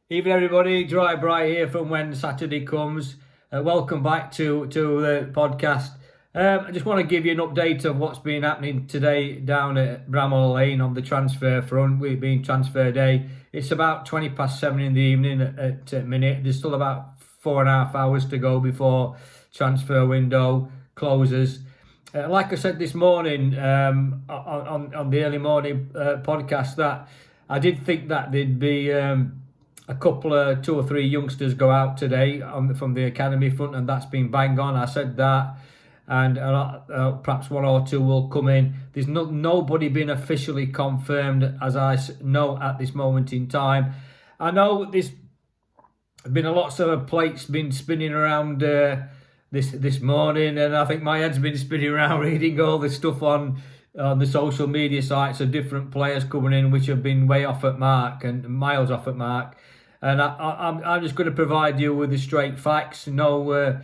Evening, everybody. Dry Bright here from When Saturday Comes. Welcome back to the podcast. I just want to give you an update of what's been happening today down at Bramall Lane on the transfer front. We've been transfer day. It's about 7:20 in the evening at a minute. There's still about 4.5 hours to go before transfer window closes. Like I said this morning on the early morning podcast, that I did think that there'd be a couple of 2 or 3 youngsters go out today from the academy front, and that's been bang on. I said that, and perhaps 1 or 2 will come in. There's nobody been officially confirmed, as I know at this moment in time. I know there's been a lot of plates been spinning around this morning, and I think my head's been spinning around reading all the stuff on the social media sites of different players coming in which have been way off at mark and miles off at mark. And I'm just going to provide you with the straight facts, no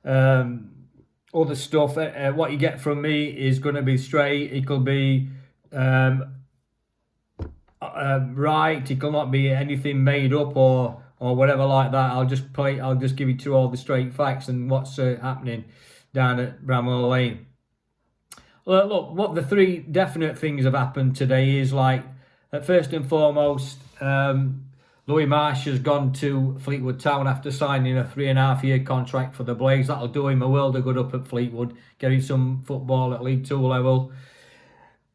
other stuff. What you get from me is going to be straight. It will be right. It will not be anything made up or whatever like that. I'll just give you to all the straight facts and what's happening down at Bramall Lane. Look, what the 3 definite things have happened today is, like, first and foremost, Marsh has gone to Fleetwood Town after signing a 3.5-year contract for the Blades. That'll do him a world of good up at Fleetwood, getting some football at League 2 level.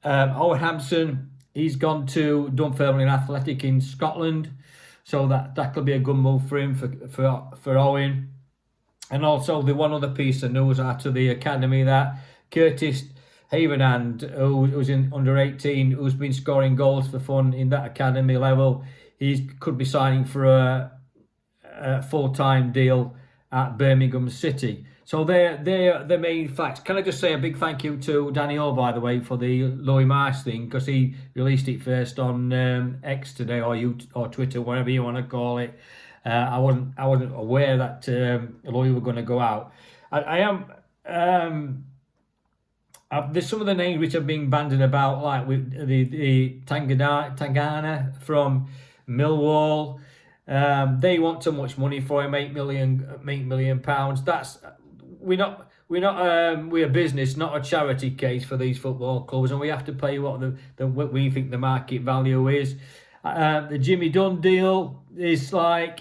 Hampson, he's gone to Dunfermline Athletic in Scotland, so that could be a good move for him, for Owen. And also the one other piece of news out of the academy, that Curtis Havenhand, who's in under 18, who's been scoring goals for fun in that academy level, he could be signing for a full-time deal at Birmingham City. So they're the main facts. Can I just say a big thank you to Danny O, by the way, for the Louis Marsh thing, because he released it first on X today, or Twitter, whatever you want to call it. I wasn't aware that Louis were going to go out. I am. There's some of the names which have been bandied about, like with the Tangana from Millwall. They want too much money for him, £8 million. We're a business, not a charity case for these football clubs, and we have to pay what what we think the market value is. The Jimmy Dunn deal is like,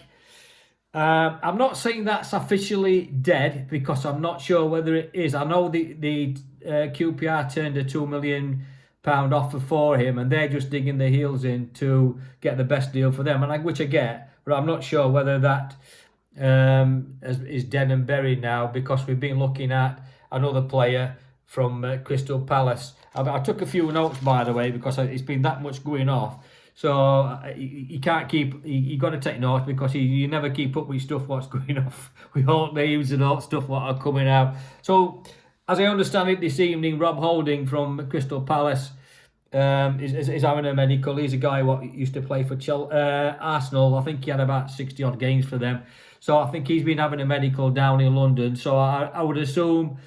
I'm not saying that's officially dead, because I'm not sure whether it is. I know the QPR turned a £2 million offer for him, and they're just digging their heels in to get the best deal for them, which I get, but I'm not sure whether that is dead and buried now, because we've been looking at another player from Crystal Palace. I took a few notes, by the way, because it's been that much going off. So you can't keep. You got to take notes, because you never keep up with stuff what's going off with all names and all stuff what are coming out. So, as I understand it, this evening, Rob Holding from Crystal Palace is having a medical. He's a guy what used to play for Arsenal. I think he had about 60 odd games for them. So I think he's been having a medical down in London. So I would assume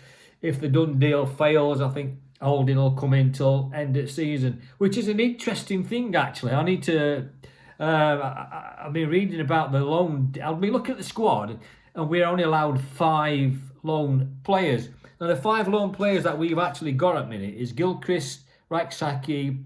if the Dunn deal fails, I think Holding will come in till end of season, which is an interesting thing, actually. I need to. I've been reading about the loan. I'll be looking at the squad, and we're only allowed 5 loan players. Now, the 5 loan players that we've actually got at the minute is Gilchrist, Raksaki,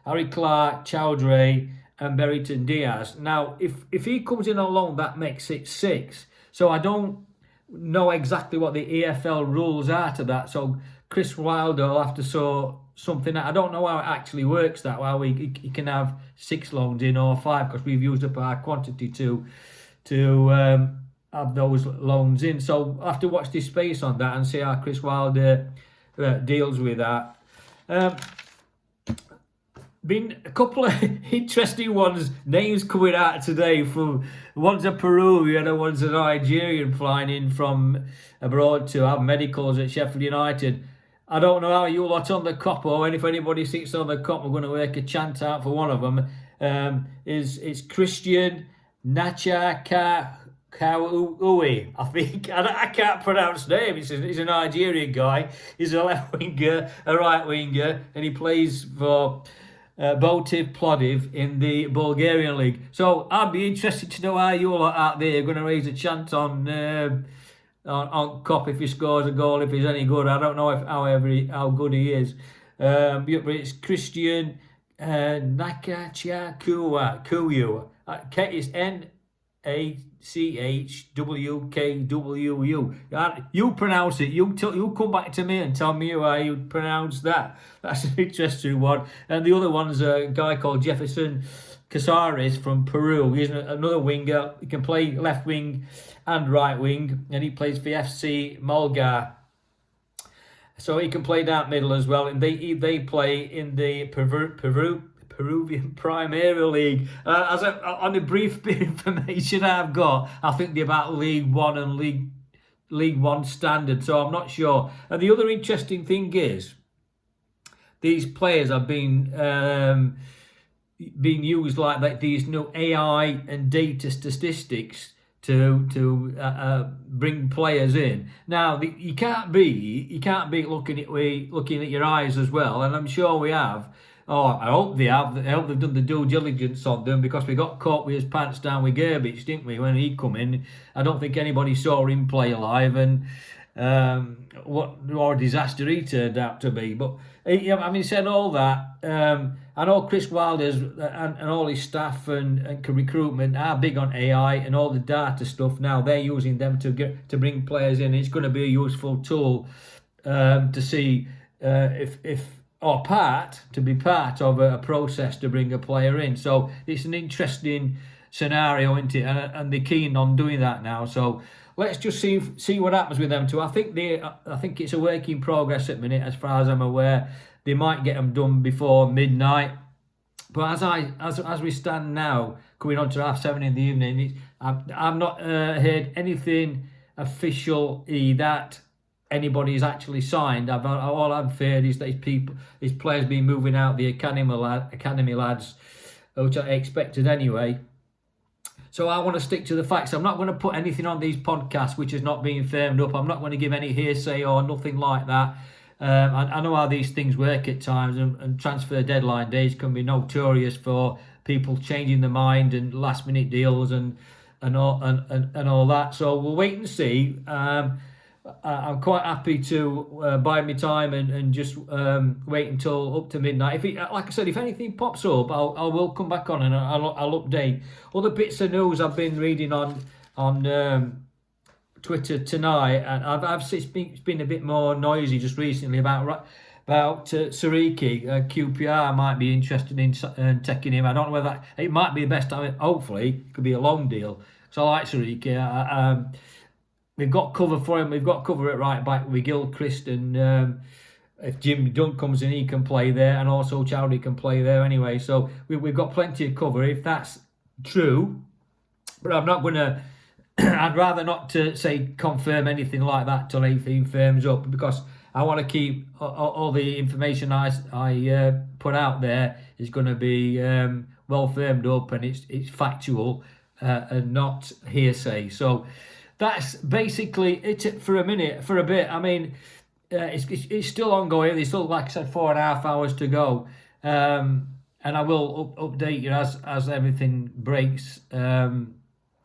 Harry Clark, Chowdhury, and Berrington Diaz. Now, if he comes in on loan, that makes it 6. So I don't know exactly what the EFL rules are to that. So Chris Wilder will have to sort something out. I don't know how it actually works, that how he can have 6 loans in or 5, because we've used up our quantity to have those loans in. So I'll have to watch this space on that and see how Chris Wilder deals with that. Been a couple of interesting names coming out today. From one's a Peruvian and one's a Nigerian flying in from abroad to have medicals at Sheffield United. I don't know how you lot on the cop, and if anybody sits on the cop, we're going to make a chant out for one of them. It's Christian Nachaka Kauui, I think. I can't pronounce name. He's a Nigerian guy. He's a left winger, a right winger, and he plays for Botiv Plodiv in the Bulgarian league. So I'd be interested to know how you lot out there are going to raise a chant on Kopp if he scores a goal, if he's any good. I don't know how good he is. But it's Christian Nachachwku. It's Nachchwwu. You pronounce it. You come back to me and tell me how you pronounce that. That's an interesting one. And the other one's a guy called Jefferson Casares from Peru. He's another winger. He can play left wing and right wing, and he plays for FC Mulgar. So he can play down middle as well. And they play in the Peruvian Primera League. On the brief bit of information I've got, I think they're about League One and League One standard. So I'm not sure. And the other interesting thing is, these players are being used like these new AI and data statistics to bring players in. Now you can't be looking at your eyes as well, and I'm sure we have. Oh, I hope they have. I hope they've done the due diligence on them, because we got caught with his pants down with Gerbich, didn't we, when he come in? I don't think anybody saw him play live, and what a disaster he turned out to be. But having said all that, I know Chris Wilder's and all his staff and recruitment are big on AI and all the data stuff. Now they're using them to bring players in. It's going to be a useful tool to see to be part of a process to bring a player in. So it's an interesting scenario, isn't it? And they're keen on doing that now. So let's just see what happens with them two. I think it's a work in progress at the minute, as far as I'm aware. They might get them done before midnight. But as we stand now, coming on to 7:30 in the evening, I've not heard anything official that anybody's actually signed. All I've heard is that his players been moving out, the academy lads, which I expected anyway. So I want to stick to the facts. I'm not going to put anything on these podcasts which is not being firmed up. I'm not going to give any hearsay or nothing like that. I know how these things work at times, and transfer deadline days can be notorious for people changing their mind and last minute deals and all that. So we'll wait and see. I'm quite happy to bide my time and just wait until up to midnight. Like I said, if anything pops up, I will come back on and I'll update. Other bits of news I've been reading on Twitter tonight, and it's been a bit more noisy just recently about Sariki. QPR might be interested in taking him. I don't know whether it might be the best time. Hopefully, it could be a long deal. So I like Sariki. We've got cover for him. We've got cover at right back with Gilchrist, and if Jim Dunn comes in, he can play there, and also Chowdhury can play there anyway. So we've got plenty of cover if that's true. But I'm not going to. I'd rather not to say confirm anything like that till anything firms up, because I want to keep all the information I put out there is going to be well firmed up, and it's factual and not hearsay. So that's basically it for a bit. I mean, it's still ongoing. There's still, like I said, 4.5 hours to go, and I will update you as everything breaks.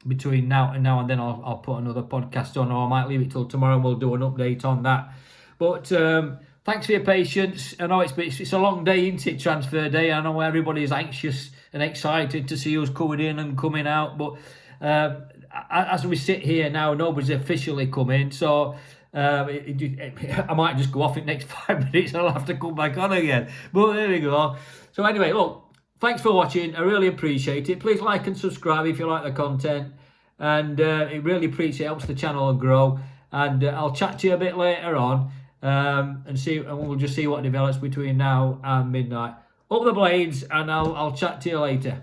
Between now and then I'll put another podcast on, or I might leave it till tomorrow and we'll do an update on that. But thanks for your patience. I know it's a long day, isn't it, transfer day? I know everybody's anxious and excited to see who's coming in and coming out, but as we sit here now, nobody's officially come in, so I might just go off in the next 5 minutes and I'll have to come back on again. But there we go. So anyway, look, thanks for watching. I really appreciate it. Please like and subscribe if you like the content. And it really appreciates it. Helps the channel grow. And I'll chat to you a bit later on. And we'll just see what develops between now and midnight. Up the blades, and I'll chat to you later.